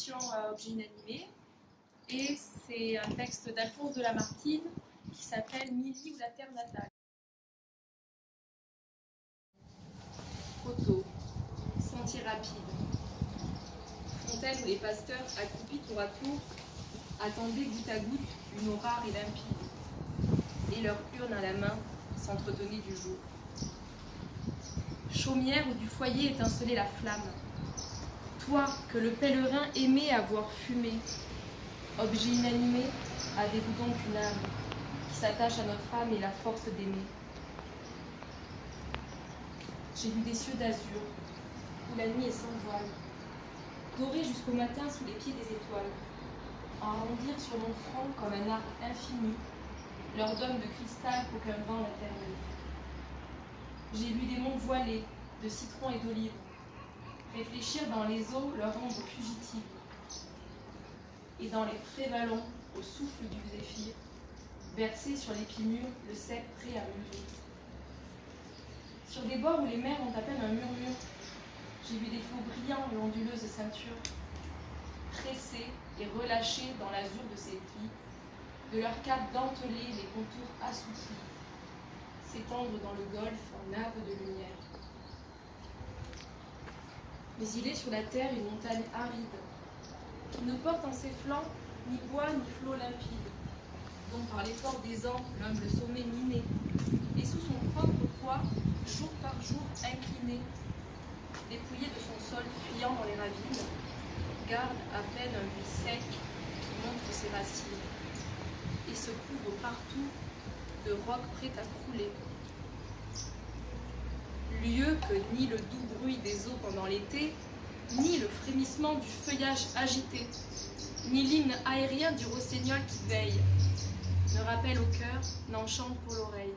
éditions Objet Inanimé. Et c'est un texte d'Alphonse de Lamartine qui s'appelle Milly ou la terre natale. Photo, sentier rapide, fontaine où les pasteurs, accroupis tour à tour, attendaient goutte à goutte une eau rare et limpide, et leur urne à la main s'entretenaient du jour. Chaumière où du foyer étincelait la flamme, toi que le pèlerin aimait avoir fumé, objet inanimé, avez-vous donc une âme qui s'attache à notre âme et la force d'aimer? J'ai vu des cieux d'azur, où la nuit est sans voile, dorés jusqu'au matin sous les pieds des étoiles, arrondir sur mon front comme un arc infini, leur dôme de cristal qu'aucun vent n'intermède. J'ai vu des monts voilés de citron et d'olive, réfléchir dans les eaux leur ombre fugitive, et dans les prévalons au souffle du zéphyr, bercer sur les pieds mûrs le cep prêt à mûrir. Sur des bords où les mers ont à peine un murmure, j'ai vu des flots brillants et onduleuses ceintures, pressés et relâchés dans l'azur de ces plis, de leurs capes dentelées les contours assouplis, s'étendre dans le golfe en nappe de lumière. Mais il est sur la terre une montagne aride, qui ne porte en ses flancs ni bois ni flot limpide, dont par l'effort des ans l'humble sommet miné, et sous son propre poids, jour par jour incliné, dépouillé de son sol fuyant dans les ravines, garde à peine un buis sec qui montre ses racines, et se couvre partout de rocs prêts à crouler. Lieu que ni le doux bruit des eaux pendant l'été, ni le frémissement du feuillage agité, ni l'hymne aérien du rossignol qui veille, ne rappelle au cœur, n'enchante pour l'oreille.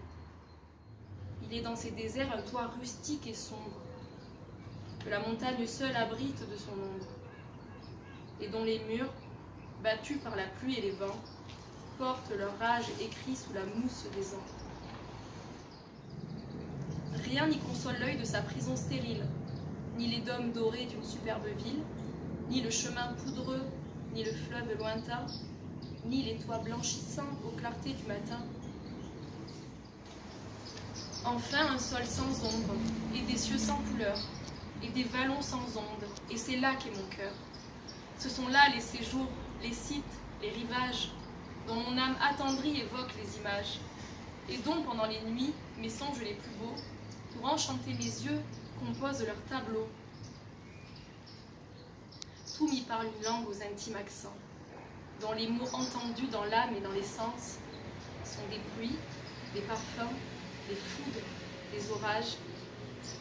Il est dans ces déserts un toit rustique et sombre, que la montagne seule abrite de son ombre, et dont les murs, battus par la pluie et les vents, portent leur rage écrit sous la mousse des ans. Rien n'y console l'œil de sa prison stérile, ni les dômes dorés d'une superbe ville, ni le chemin poudreux, ni le fleuve lointain, ni les toits blanchissants aux clartés du matin. Enfin un sol sans ombre, et des cieux sans couleur, et des vallons sans ondes, et c'est là qu'est mon cœur. Ce sont là les séjours, les sites, les rivages, dont mon âme attendrie évoque les images, et dont pendant les nuits, mes songes les plus beaux, pour enchanter mes yeux, composent leurs tableaux. Tout m'y parle une langue aux intimes accents, dont les mots entendus dans l'âme et dans les sens sont des bruits, des parfums, des foudres, des orages,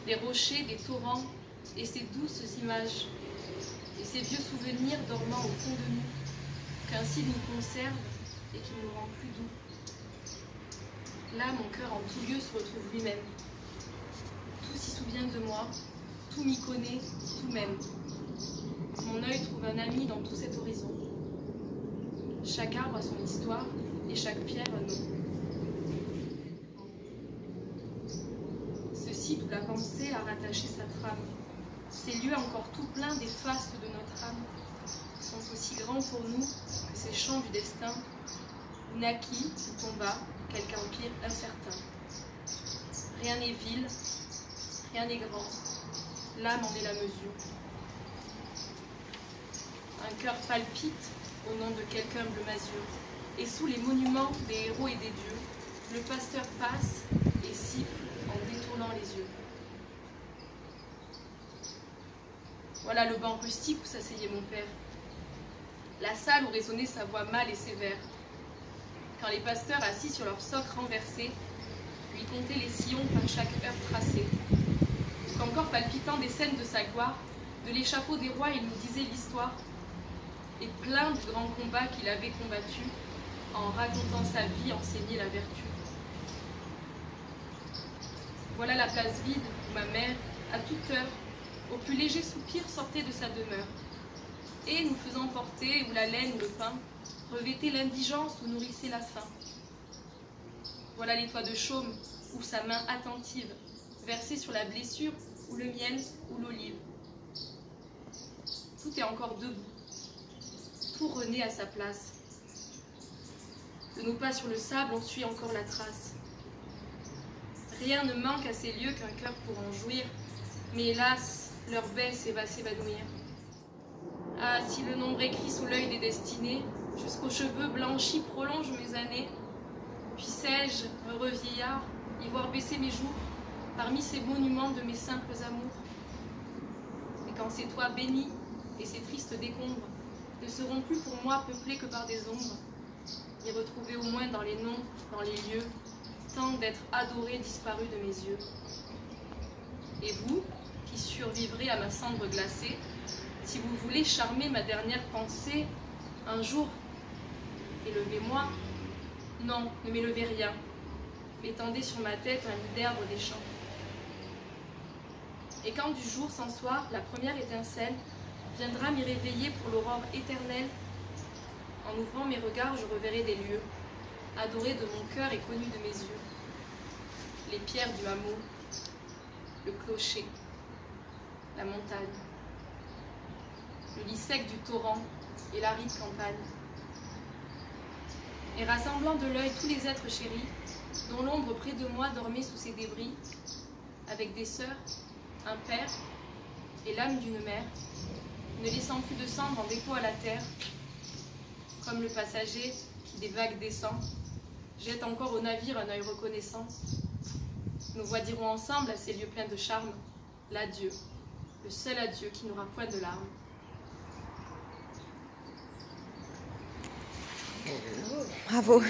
des rochers, des torrents, et ces douces images, et ces vieux souvenirs dormant au fond de nous, qu'ainsi nous conserve et qui nous rend plus doux. Là, mon cœur en tout lieu se retrouve lui-même. Tout s'y souvient de moi, tout m'y connaît, tout m'aime. Mon œil trouve un ami dans tout cet horizon. Chaque arbre a son histoire et chaque pierre un nom. Ce site où la pensée a rattaché sa trame, ces lieux encore tout pleins des fastes de notre âme, sont aussi grands pour nous que ces champs du destin, où naquit ou tomba quelque empire incertain. Rien n'est vil, rien n'est grand, l'âme en est la mesure. Un cœur palpite au nom de quelque humble masure, et sous les monuments des héros et des dieux, le pasteur passe et siffle en détournant les yeux. Voilà le banc rustique où s'asseyait mon père, la salle où résonnait sa voix mâle et sévère, quand les pasteurs assis sur leur socle renversé lui comptaient les sillons par chaque heure tracée, qu'encore palpitant des scènes de sa gloire, de l'échafaud des rois il nous disait l'histoire, et plein du grand combat qu'il avait combattu, en racontant sa vie, enseignait la vertu. Voilà la place vide où ma mère, à toute heure, au plus léger soupir sortait de sa demeure, et nous faisant porter, où la laine ou le pain revêtait l'indigence ou nourrissait la faim. Voilà les toits de chaume où sa main attentive versait sur la blessure, ou le miel, ou l'olive. Tout est encore debout, tout renaît à sa place. De nos pas sur le sable, on suit encore la trace. Rien ne manque à ces lieux qu'un cœur pour en jouir, mais hélas, leur baisse va s'évanouir. Ah, si le nombre écrit sous l'œil des destinées, jusqu'aux cheveux blanchis prolonge mes années, puissais-je, heureux vieillard, y voir baisser mes jours, parmi ces monuments de mes simples amours. Et quand ces toits bénis et ces tristes décombres ne seront plus pour moi peuplés que par des ombres, y retrouver au moins dans les noms, dans les lieux, tant d'être adorés disparus de mes yeux. Et vous, qui survivrez à ma cendre glacée, si vous voulez charmer ma dernière pensée, un jour, élevez-moi. Non, ne m'élevez rien. Étendez sur ma tête un lit d'herbe des champs. Et quand du jour sans soir, la première étincelle viendra m'y réveiller pour l'aurore éternelle, en ouvrant mes regards, je reverrai des lieux, adorés de mon cœur et connus de mes yeux. Les pierres du hameau, le clocher, la montagne, le lit sec du torrent et l'aride campagne. Et rassemblant de l'œil tous les êtres chéris, dont l'ombre près de moi dormait sous ces débris, avec des sœurs, un père et l'âme d'une mère, ne laissant plus de cendre en dépôt à la terre, comme le passager qui des vagues descend, jette encore au navire un œil reconnaissant. Nos voix diront ensemble à ces lieux pleins de charme, l'adieu, le seul adieu qui n'aura point de larmes. Bravo.